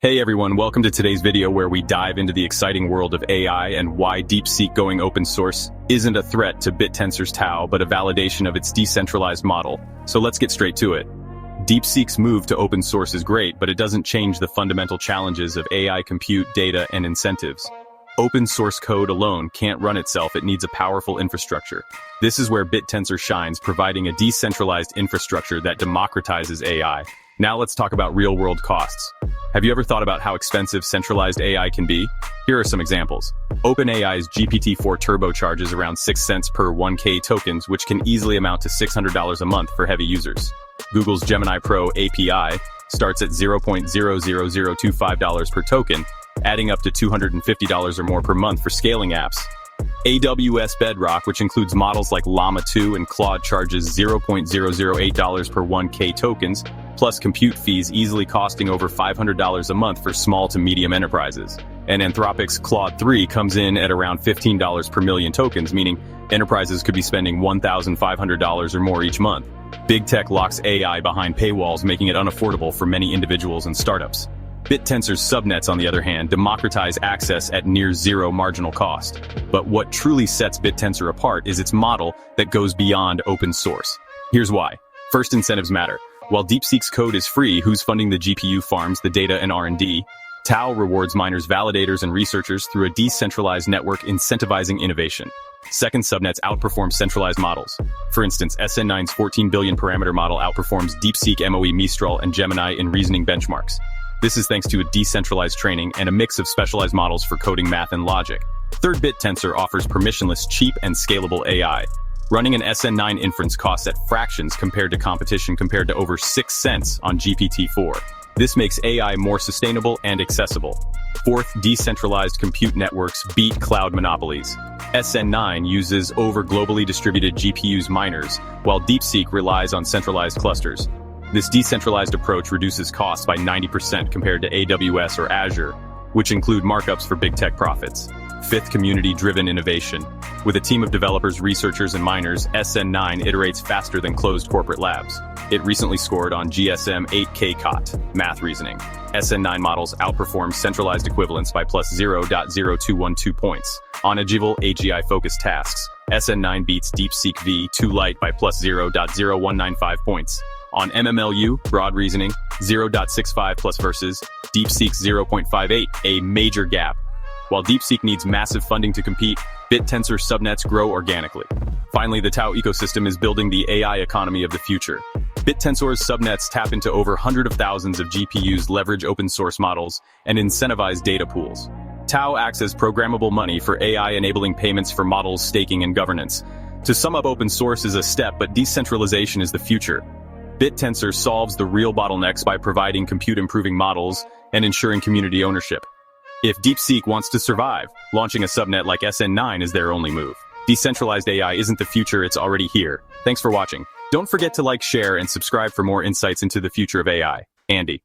Hey everyone, welcome to today's video where we dive into the exciting world of AI and why DeepSeek going open source isn't a threat to Bittensor's TAO, but a validation of its decentralized model. So let's get straight to it. DeepSeek's move to open source is great, but it doesn't change the fundamental challenges of AI compute, data, and incentives. Open source code alone can't run itself, it needs a powerful infrastructure. This is where Bittensor shines, providing a decentralized infrastructure that democratizes AI. Now let's talk about real-world costs. Have you ever thought about how expensive centralized AI can be? Here are some examples. OpenAI's GPT-4 turbocharges around 6 cents per 1K tokens, which can easily amount to $600 a month for heavy users. Google's Gemini Pro API starts at $0.00025 per token, adding up to $250 or more per month for scaling apps. AWS Bedrock, which includes models like Llama 2 and Claude, charges $0.008 per 1K tokens, plus compute fees easily costing over $500 a month for small to medium enterprises. And Anthropic's Claude 3 comes in at around $15 per million tokens, meaning enterprises could be spending $1,500 or more each month. Big tech locks AI behind paywalls, making it unaffordable for many individuals and startups. Bittensor's subnets, on the other hand, democratize access at near zero marginal cost. But what truly sets Bittensor apart is its model that goes beyond open source. Here's why. First, incentives matter. While DeepSeek's code is free, who's funding the GPU farms, the data, and R&D? TAO rewards miners, validators, and researchers through a decentralized network incentivizing innovation. Second, subnets outperform centralized models. For instance, SN9's 14 billion parameter model outperforms DeepSeek MOE Mistral and Gemini in reasoning benchmarks. This is thanks to a decentralized training and a mix of specialized models for coding, math, and logic. Third, Bittensor offers permissionless, cheap, and scalable AI. Running an SN9 inference costs at fractions compared to competition, compared to over 6 cents on GPT-4. This makes AI more sustainable and accessible. Fourth, decentralized compute networks beat cloud monopolies. SN9 uses over globally distributed GPUs miners, while DeepSeek relies on centralized clusters. This decentralized approach reduces costs by 90% compared to AWS or Azure, which include markups for big tech profits. Fifth, community-driven innovation. With a team of developers, researchers, and miners, SN9 iterates faster than closed corporate labs. It recently scored on GSM 8K COT, math reasoning. SN9 models outperform centralized equivalents by plus 0.0212 points. On agival AGI-focused tasks, SN9 beats DeepSeek V2 Lite by plus 0.0195 points. On MMLU, broad reasoning, 0.65 plus versus DeepSeek's 0.58, a major gap. While DeepSeek needs massive funding to compete, Bittensor subnets grow organically. Finally, the TAO ecosystem is building the AI economy of the future. Bittensor's subnets tap into over hundreds of thousands of GPUs, leverage open source models, and incentivize data pools. TAO acts as programmable money for AI, enabling payments for models, staking, and governance. To sum up, open source is a step, but decentralization is the future. Bittensor solves the real bottlenecks by providing compute-improving models and ensuring community ownership. If DeepSeek wants to survive, launching a subnet like SN9 is their only move. Decentralized AI isn't the future, it's already here. Thanks for watching. Don't forget to like, share, and subscribe for more insights into the future of AI. Andy.